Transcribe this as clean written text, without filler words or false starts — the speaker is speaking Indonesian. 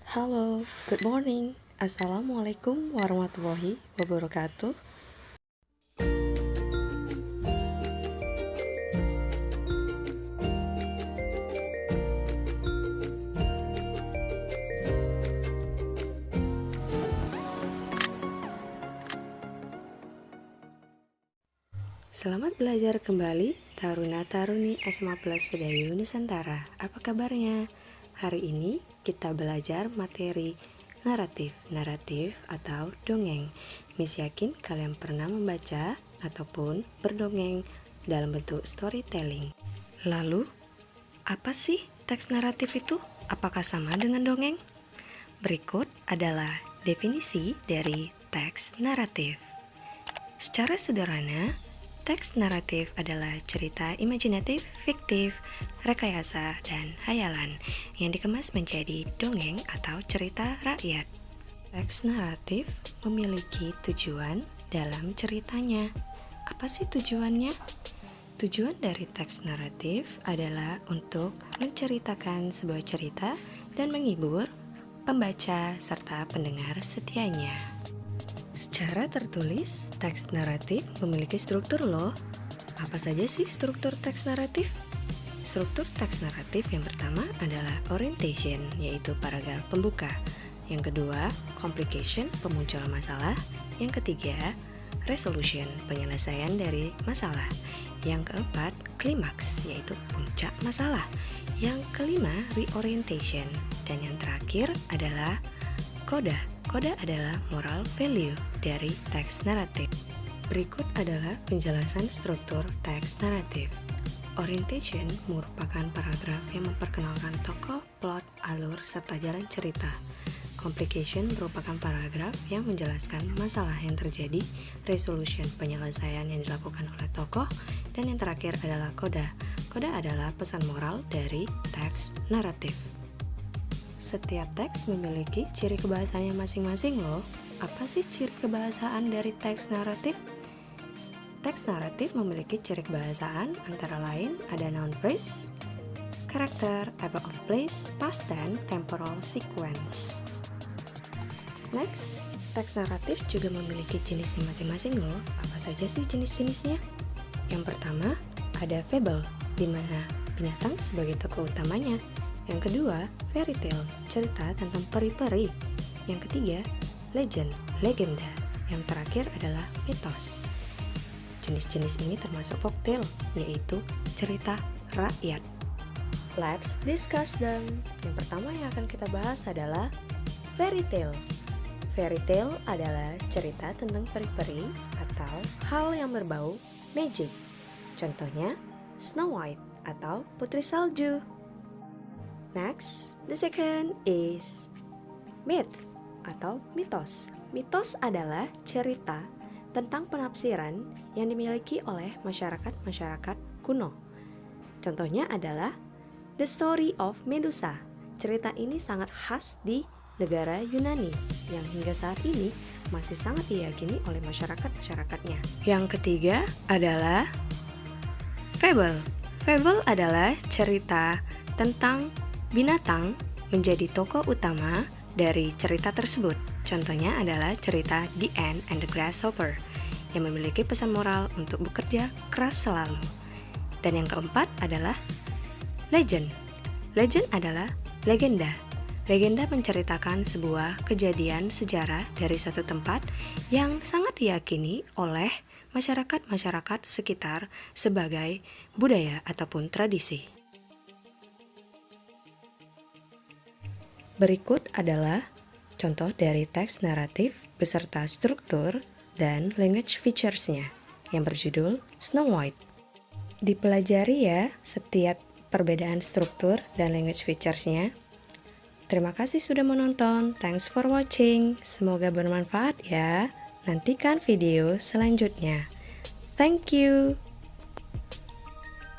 Halo, good morning. Assalamualaikum warahmatullahi wabarakatuh. Selamat belajar kembali, Taruna-Taruni SMA Plus Sedayu Nusantara. Apa kabarnya? Hari ini kita belajar materi naratif atau dongeng. Miss yakin kalian pernah membaca ataupun berdongeng dalam bentuk storytelling. Lalu, apa sih teks naratif itu? Apakah sama dengan dongeng? Berikut adalah definisi dari teks naratif. Secara sederhana, teks naratif adalah cerita imajinatif, fiktif, rekayasa, dan hayalan yang dikemas menjadi dongeng atau cerita rakyat. Teks naratif memiliki tujuan dalam ceritanya. Apa sih tujuannya? Tujuan dari teks naratif adalah untuk menceritakan sebuah cerita dan menghibur pembaca serta pendengar setianya. Secara tertulis, teks naratif memiliki struktur loh. Apa saja sih struktur teks naratif? Struktur teks naratif yang pertama adalah orientation, yaitu paragraf pembuka. Yang kedua, complication, pemunculan masalah. Yang ketiga, resolution, penyelesaian dari masalah. Yang keempat, klimaks, yaitu puncak masalah. Yang kelima, reorientation. Dan yang terakhir adalah coda. Coda adalah moral value dari teks naratif. Berikut adalah penjelasan struktur teks naratif. Orientation merupakan paragraf yang memperkenalkan tokoh, plot, alur, serta jalan cerita. Complication merupakan paragraf yang menjelaskan masalah yang terjadi, resolution penyelesaian yang dilakukan oleh tokoh, dan yang terakhir adalah coda. Coda adalah pesan moral dari teks naratif. Setiap teks memiliki ciri kebahasaannya masing-masing loh. Apa sih ciri kebahasaan dari teks naratif? Teks naratif memiliki ciri kebahasaan antara lain ada noun phrase, karakter, above of place, past tense, temporal sequence. Next, teks naratif juga memiliki jenisnya masing-masing loh. Apa saja sih jenis-jenisnya? Yang pertama, ada fable, di mana binatang sebagai tokoh utamanya. Yang kedua, fairy tale, cerita tentang peri-peri. Yang ketiga, legend, legenda. Yang terakhir adalah mitos. Jenis-jenis ini termasuk folktale, yaitu cerita rakyat. Let's discuss them. Yang pertama yang akan kita bahas adalah fairy tale. Fairy tale adalah cerita tentang peri-peri atau hal yang berbau magic. Contohnya, Snow White atau Putri Salju. Next, the second is myth atau mitos. Mitos adalah cerita tentang penafsiran yang dimiliki oleh masyarakat kuno. Contohnya adalah The Story of Medusa. Cerita ini sangat khas di negara Yunani yang hingga saat ini masih sangat diyakini oleh masyarakatnya. Yang ketiga adalah fable. Fable adalah cerita tentang binatang menjadi tokoh utama dari cerita tersebut. Contohnya adalah cerita The Ant and the Grasshopper yang memiliki pesan moral untuk bekerja keras selalu. Dan yang keempat adalah legend. Legend adalah legenda. Legenda menceritakan sebuah kejadian sejarah dari suatu tempat yang sangat diyakini oleh masyarakat sekitar sebagai budaya ataupun tradisi. Berikut adalah contoh dari teks naratif beserta struktur dan language features-nya yang berjudul Snow White. Dipelajari ya setiap perbedaan struktur dan language features-nya. Terima kasih sudah menonton. Thanks for watching. Semoga bermanfaat ya. Nantikan video selanjutnya. Thank you.